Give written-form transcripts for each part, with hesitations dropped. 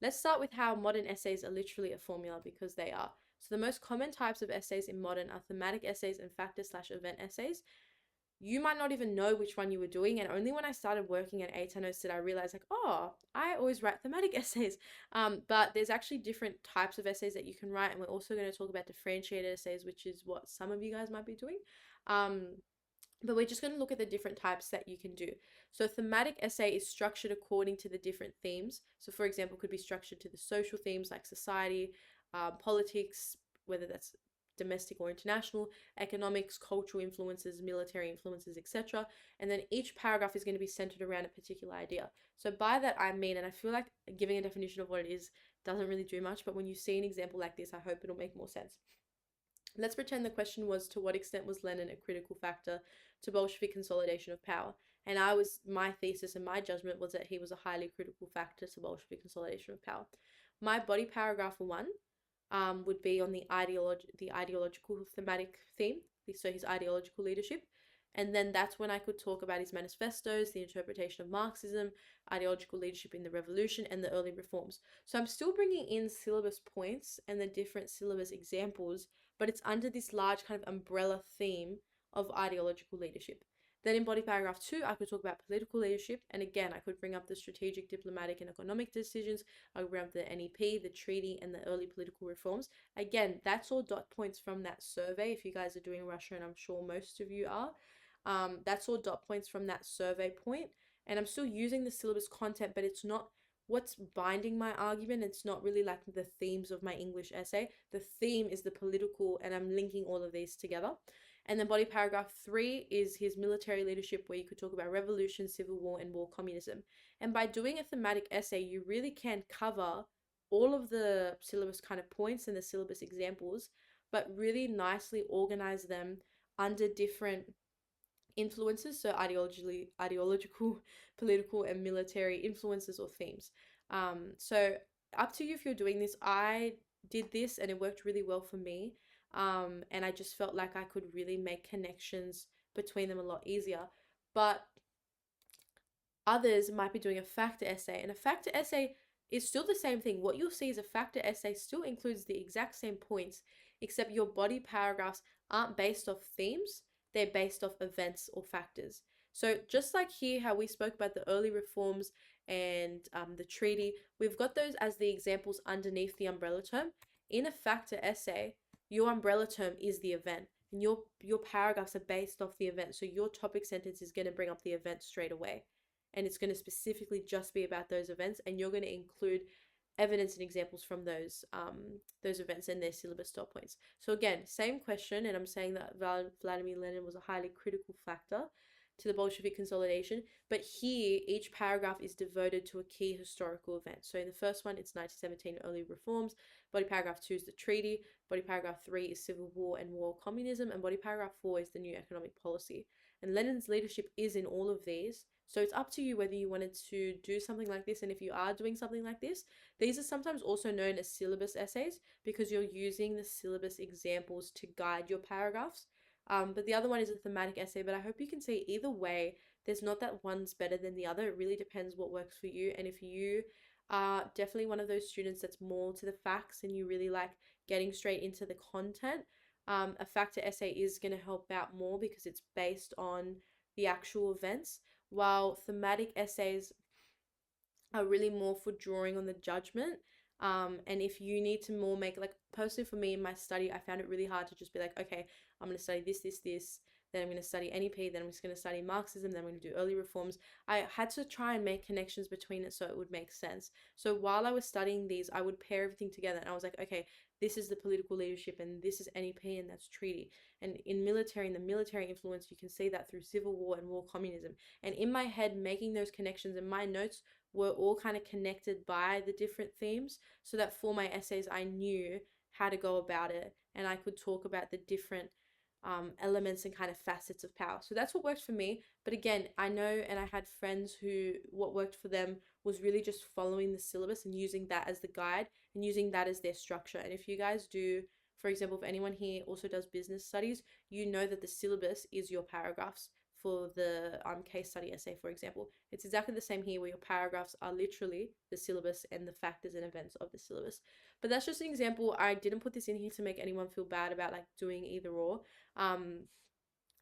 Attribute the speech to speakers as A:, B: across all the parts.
A: Let's start with how modern essays are literally a formula, because they are. So the most common types of essays in modern are thematic essays and factor/event essays. You might not even know which one you were doing, and only when I started working at A10 did I realize, like, oh, I always write thematic essays. But there's actually different types of essays that you can write, and we're also going to talk about differentiated essays, which is what some of you guys might be doing. But we're just going to look at the different types that you can do. So a thematic essay is structured according to the different themes. So for example, it could be structured to the social themes like society, politics, whether that's domestic or international, economics, cultural influences, military influences, etc. And then each paragraph is going to be centered around a particular idea. So by that I mean, and I feel like giving a definition of what it is doesn't really do much, but when you see an example like this, I hope it'll make more sense. Let's pretend the question was, to what extent was Lenin a critical factor to Bolshevik consolidation of power? And my thesis and my judgment was that he was a highly critical factor to Bolshevik consolidation of power. My body paragraph one would be on the ideological thematic theme, so his ideological leadership. And then that's when I could talk about his manifestos, the interpretation of Marxism, ideological leadership in the revolution, and the early reforms. So I'm still bringing in syllabus points and the different syllabus examples, but it's under this large kind of umbrella theme of ideological leadership. Then in body paragraph 2, I could talk about political leadership. And again, I could bring up the strategic, diplomatic, and economic decisions. I could bring up the NEP, the treaty, and the early political reforms. Again, that's all dot points from that survey. If you guys are doing Russia, and I'm sure most of you are, that's all dot points from that survey point. And I'm still using the syllabus content, but it's not what's binding my argument. It's not really like the themes of my English essay. The theme is the political, and I'm linking all of these together. And then body paragraph 3 is his military leadership, where you could talk about revolution, civil war, and war communism. And by doing a thematic essay, you really can cover all of the syllabus kind of points and the syllabus examples, but really nicely organize them under different influences, so ideological, political, and military influences or themes. So up to you if you're doing this. I did this and it worked really well for me. And I just felt like I could really make connections between them a lot easier. But others might be doing a factor essay, and a factor essay is still the same thing. What you'll see is a factor essay still includes the exact same points, except your body paragraphs aren't based off themes, they're based off events or factors. So just like here, how we spoke about the early reforms and the treaty, we've got those as the examples underneath the umbrella term. In a factor essay, your umbrella term is the event, and your paragraphs are based off the event. So your topic sentence is going to bring up the event straight away, and it's going to specifically just be about those events, and you're going to include evidence and examples from those events and their syllabus dot points. So again, same question, and I'm saying that Vladimir Lenin was a highly critical factor to the Bolshevik consolidation, but here each paragraph is devoted to a key historical event. So in the first one, it's 1917 early reforms. Body paragraph 2 is the treaty. Body paragraph 3 is civil war and war communism, and body paragraph 4 is the new economic policy. And Lenin's leadership is in all of these. So it's up to you whether you wanted to do something like this. And if you are doing something like this, these are sometimes also known as syllabus essays, because you're using the syllabus examples to guide your paragraphs. But the other one is a thematic essay, but I hope you can see either way, there's not that one's better than the other. It really depends what works for you. And if you are definitely one of those students that's more to the facts and you really like getting straight into the content, a factor essay is going to help out more because it's based on the actual events, while thematic essays are really more for drawing on the judgment. And if you need to more make, like, personally for me in my study, I found it really hard to just be like, okay, I'm going to study this, then I'm going to study NEP, then I'm just going to study Marxism, then I'm going to do early reforms. I had to try and make connections between it so it would make sense. So while I was studying these, I would pair everything together, and I was like, okay, this is the political leadership, and this is NEP, and that's treaty. And in the military influence, you can see that through civil war and war communism. And in my head, making those connections, and my notes were all kind of connected by the different themes, so that for my essays, I knew how to go about it, and I could talk about the different elements and kind of facets of power. So that's what worked for me. But again, I know, and I had friends who what worked for them was really just following the syllabus and using that as the guide and using that as their structure. And if you guys do, for example, if anyone here also does business studies, you know that the syllabus is your paragraphs for the case study essay, for example. It's exactly the same here, where your paragraphs are literally the syllabus and the factors and events of the syllabus. But that's just an example. I didn't put this in here to make anyone feel bad about like doing either or.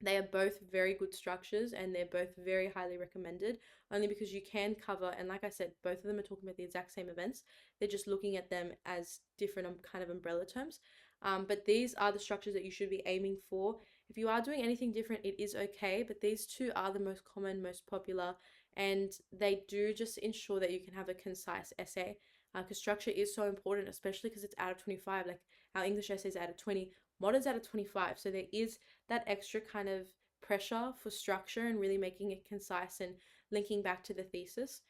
A: They are both very good structures and they're both very highly recommended, only because you can cover, and like I said, both of them are talking about the exact same events. They're just looking at them as different kind of umbrella terms. But these are the structures that you should be aiming for. If you are doing anything different, it is okay, but these two are the most common, most popular, and they do just ensure that you can have a concise essay, because structure is so important, especially because it's out of 25. Like our English essays out of 20, modern's out of 25. So there is that extra kind of pressure for structure and really making it concise and linking back to the thesis.